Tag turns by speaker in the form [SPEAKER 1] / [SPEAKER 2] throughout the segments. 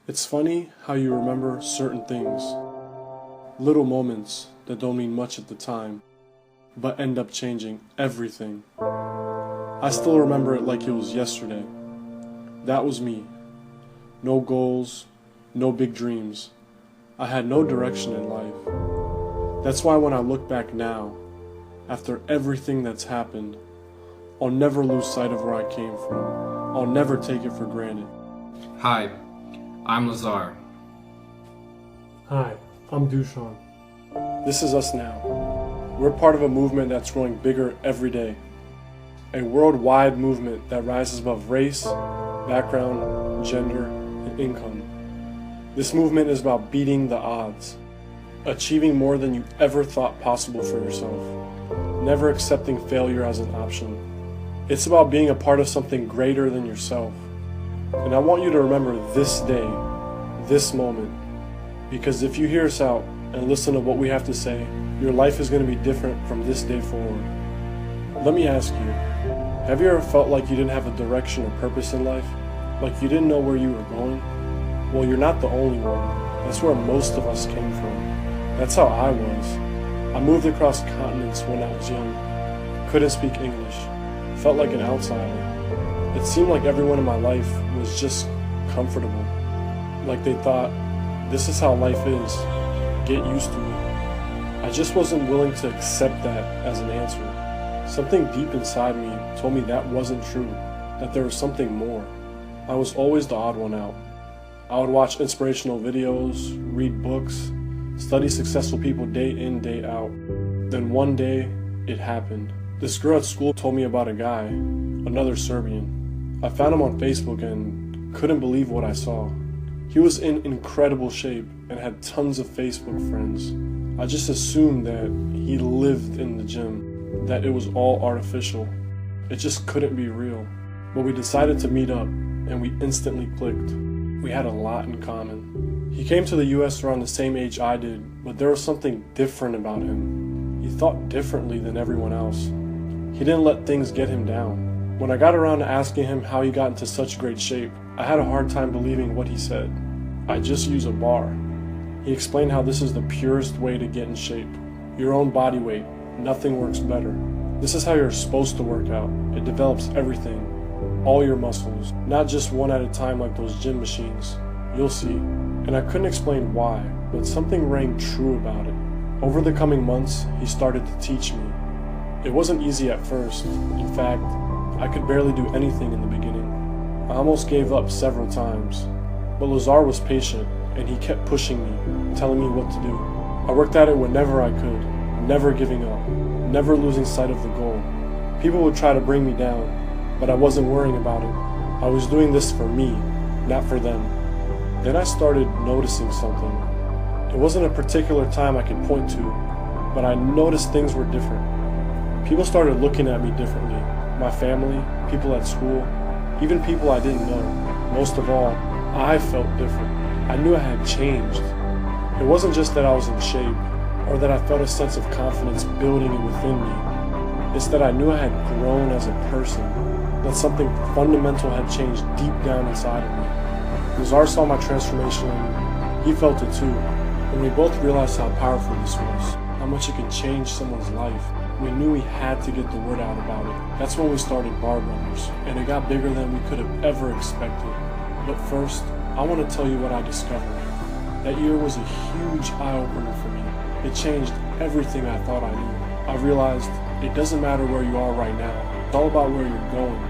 [SPEAKER 1] It's funny how you remember certain things, little moments that don't mean much at the time, but end up changing everything. I still remember it like it was yesterday. That was me. No goals, no big dreams. I had no direction in life. That's why when I look back now, after everything that's happened, I'll never lose sight of where I came from. I'll never take it for granted.
[SPEAKER 2] Hi, I'm Lazar.
[SPEAKER 3] Hi, I'm Dushan.
[SPEAKER 1] This is us now. We're part of a movement that's growing bigger every day. A worldwide movement that rises above race, background, gender, and income. This movement is about beating the odds, achieving more than you ever thought possible for yourself, never accepting failure as an option. It's about being a part of something greater than yourself. And I want you to remember this day, this moment, because if you hear us out and listen to what we have to say, your life is going to be different from this day forward. Let me ask you, have you ever felt like you didn't have a direction or purpose in life? Like you didn't know where you were going? Well, you're not the only one. That's where most of us came from. That's how I was. I moved across continents when I was young. Couldn't speak English. Felt like an outsider. It seemed like everyone in my life was just comfortable. Like they thought, this is how life is. Get used to it. I just wasn't willing to accept that as an answer. Something deep inside me told me that wasn't true, that there was something more. I was always the odd one out. I would watch inspirational videos, read books, study successful people day in, day out. Then one day, it happened. This girl at school told me about a guy, another Serbian. I found him on Facebook and couldn't believe what I saw. He was in incredible shape and had tons of Facebook friends. I just assumed that he lived in the gym, that it was all artificial. It just couldn't be real. But we decided to meet up and we instantly clicked. We had a lot in common. He came to the US around the same age I did, but there was something different about him. He thought differently than everyone else. He didn't let things get him down. When I got around to asking him how he got into such great shape, I had a hard time believing what he said. I just use a bar. He explained how this is the purest way to get in shape. Your own body weight. Nothing works better. This is how you're supposed to work out. It develops everything. All your muscles. Not just one at a time like those gym machines. You'll see. And I couldn't explain why, but something rang true about it. Over the coming months, he started to teach me. It wasn't easy at first. In fact, I could barely do anything in the beginning. I almost gave up several times. But Lazar was patient, and he kept pushing me, telling me what to do. I worked at it whenever I could, never giving up, never losing sight of the goal. People would try to bring me down, but I wasn't worrying about it. I was doing this for me, not for them. Then I started noticing something. It wasn't a particular time I could point to, but I noticed things were different. People started looking at me differently. My family, people at school, even people I didn't know. Most of all, I felt different. I knew I had changed. It wasn't just that I was in shape, or that I felt a sense of confidence building within me. It's that I knew I had grown as a person, that something fundamental had changed deep down inside of me. Lazar saw my transformation and he felt it too. And we both realized how powerful this was, how much it could change someone's life. We knew we had to get the word out about it. That's when we started Brothers, and it got bigger than we could have ever expected. But first, I want to tell you what I discovered. That year was a huge eye-opener for me. It changed everything I thought I knew. I realized it doesn't matter where you are right now. It's all about where you're going.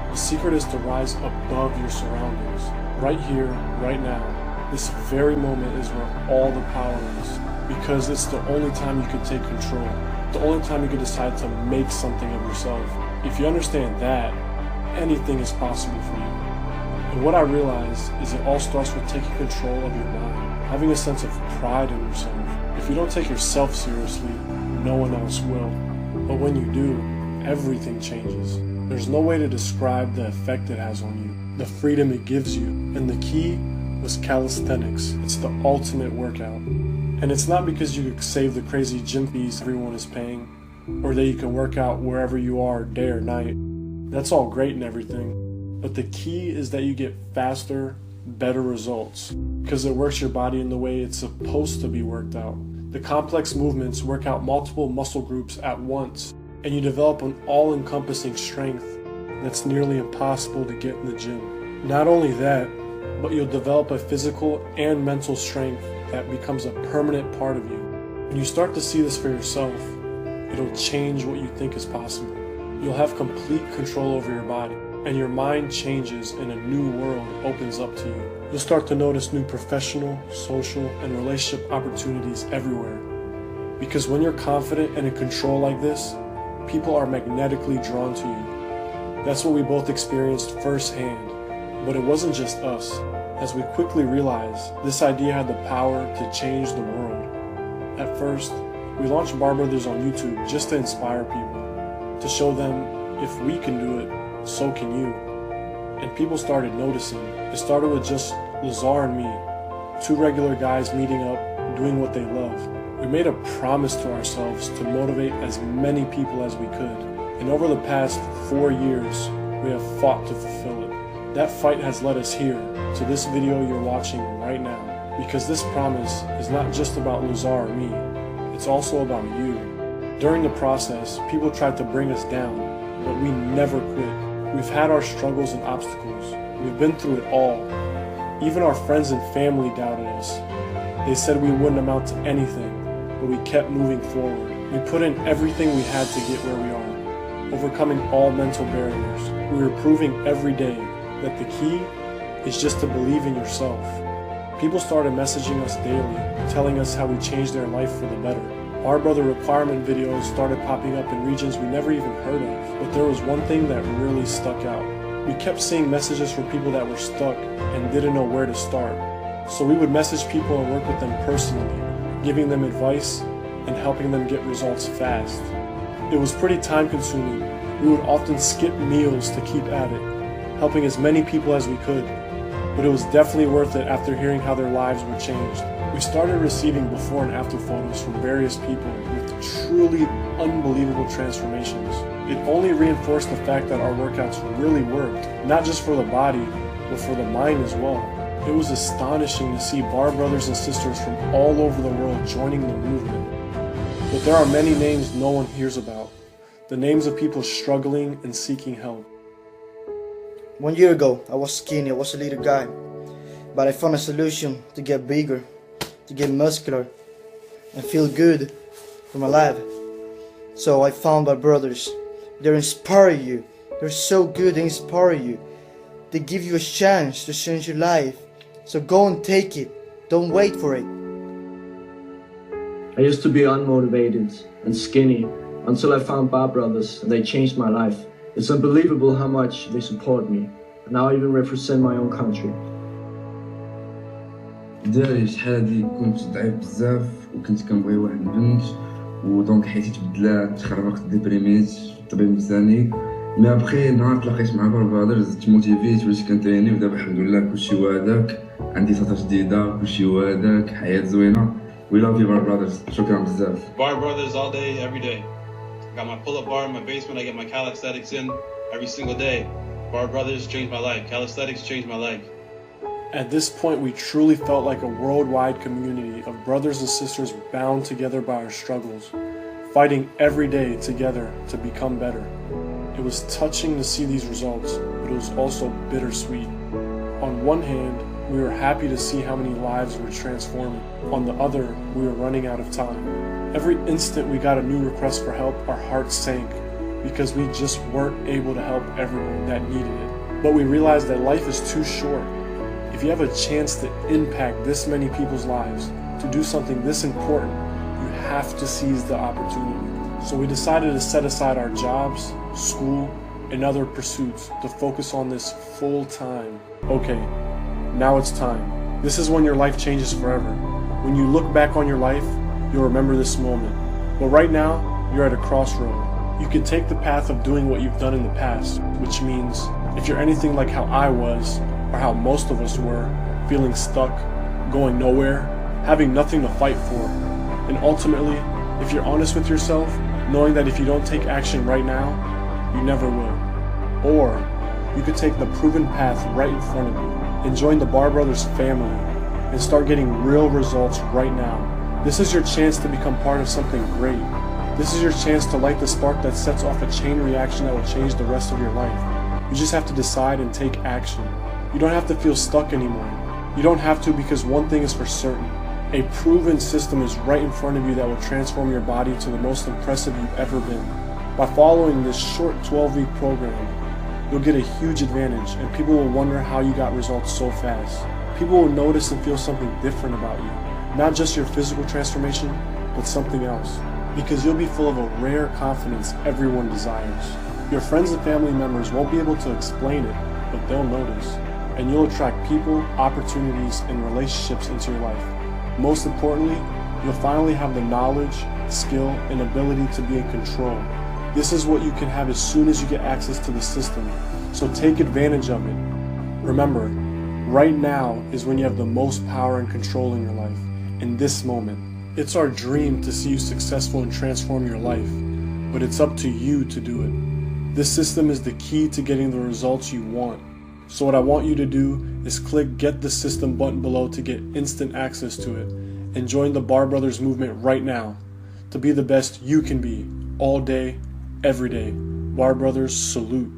[SPEAKER 1] The secret is to rise above your surroundings. Right here, right now. This very moment is where all the power is. Because it's the only time you can take control. The only time you can decide to make something of yourself. If you understand that, anything is possible for you. And what I realized is it all starts with taking control of your mind, having a sense of pride in yourself. If you don't take yourself seriously, no one else will. But when you do, everything changes. There's no way to describe the effect it has on you, the freedom it gives you. And the key was calisthenics. It's the ultimate workout. And it's not because you could save the crazy gym fees everyone is paying, or that you can work out wherever you are day or night. That's all great and everything. But the key is that you get faster, better results, because it works your body in the way it's supposed to be worked out. The complex movements work out multiple muscle groups at once, and you develop an all-encompassing strength that's nearly impossible to get in the gym. Not only that, but you'll develop a physical and mental strength that becomes a permanent part of you. When you start to see this for yourself, it'll change what you think is possible. You'll have complete control over your body, and your mind changes and a new world opens up to you. You'll start to notice new professional, social, and relationship opportunities everywhere. Because when you're confident and in control like this, people are magnetically drawn to you. That's what we both experienced firsthand. But it wasn't just us. As we quickly realized, this idea had the power to change the world. At first, we launched Brothes on YouTube just to inspire people, to show them if we can do it, so can you. And people started noticing. It started with just Lazar and me, two regular guys meeting up, doing what they love. We made a promise to ourselves to motivate as many people as we could. And over the past 4 years, we have fought to fulfill it. That fight has led us here, to this video you're watching right now. Because this promise is not just about Lazar or me, it's also about you. During the process, people tried to bring us down, but we never quit. We've had our struggles and obstacles. We've been through it all. Even our friends and family doubted us. They said we wouldn't amount to anything, but we kept moving forward. We put in everything we had to get where we are, overcoming all mental barriers. We were proving every day that the key is just to believe in yourself. People started messaging us daily, telling us how we changed their life for the better. Our brother requirement videos started popping up in regions we never even heard of, but there was one thing that really stuck out. We kept seeing messages from people that were stuck and didn't know where to start. So we would message people and work with them personally, giving them advice and helping them get results fast. It was pretty time consuming. We would often skip meals to keep at it, helping as many people as we could. But it was definitely worth it after hearing how their lives were changed. We started receiving before and after photos from various people with truly unbelievable transformations. It only reinforced the fact that our workouts really worked, not just for the body, but for the mind as well. It was astonishing to see bar brothers and sisters from all over the world joining the movement. But there are many names no one hears about, the names of people struggling and seeking help.
[SPEAKER 4] 1 year ago, I was skinny, I was a little guy, but I found a solution to get bigger, to get muscular, and feel good for my life. So I found my brothers. They inspire you. They're so good, they inspire you. They give you a chance to change your life. So go and take it. Don't wait for it.
[SPEAKER 5] I used to be unmotivated and skinny until I found Brothes and they changed my life. It's unbelievable how much they support me. Now I even represent my own country.
[SPEAKER 6] بداية شحال هادي كنت ضعيف بزاف وكنت كنبغي واحد البنت ودونك حياتي تبدلات تخربقت ديبريميت الطبيب مزاني مي ابخي نهار تلاقيت مع برادرز تموتيفيت وليت كنتريني ودابا الحمد لله كلشي هو هذاك عندي طاطا جديدة كلشي هو هذاك حياة زوينة وي لاف يو برادرز شكرا بزاف.
[SPEAKER 7] Brothes all day every day. I got my pull-up bar in my basement. I get my calisthenics in every single day. Brothes changed my life. Calisthenics changed my life.
[SPEAKER 1] At this point, we truly felt like a worldwide community of brothers and sisters bound together by our struggles, fighting every day together to become better. It was touching to see these results, but it was also bittersweet. On one hand, we were happy to see how many lives were transforming. On the other, we were running out of time. Every instant we got a new request for help, our hearts sank because we just weren't able to help everyone that needed it. But we realized that life is too short. If you have a chance to impact this many people's lives, to do something this important, you have to seize the opportunity. So we decided to set aside our jobs, school, and other pursuits to focus on this full time. Okay, now it's time. This is when your life changes forever. When you look back on your life, you'll remember this moment. But right now, you're at a crossroad. You can take the path of doing what you've done in the past, which means if you're anything like how I was, or how most of us were, feeling stuck, going nowhere, having nothing to fight for, and ultimately, if you're honest with yourself, knowing that if you don't take action right now, you never will. Or you could take the proven path right in front of you and join the Bar Brothers family and start getting real results right now. This is your chance to become part of something great. This is your chance to light the spark that sets off a chain reaction that will change the rest of your life. You just have to decide and take action. You don't have to feel stuck anymore. You don't have to, because one thing is for certain. A proven system is right in front of you that will transform your body to the most impressive you've ever been. By following this short 12-week program, you'll get a huge advantage, and people will wonder how you got results so fast. People will notice and feel something different about you. Not just your physical transformation, but something else. Because you'll be full of a rare confidence everyone desires. Your friends and family members won't be able to explain it, but they'll notice. And you'll attract people, opportunities, and relationships into your life. Most importantly, you'll finally have the knowledge, skill, and ability to be in control. This is what you can have as soon as you get access to the system, so take advantage of it. Remember, right now is when you have the most power and control in your life, in this moment. It's our dream to see you successful and transform your life, but it's up to you to do it. This system is the key to getting the results you want. So what I want you to do is click Get the System button below to get instant access to it, and join the Bar Brothers movement right now to be the best you can be, all day, every day. Bar Brothers, salute.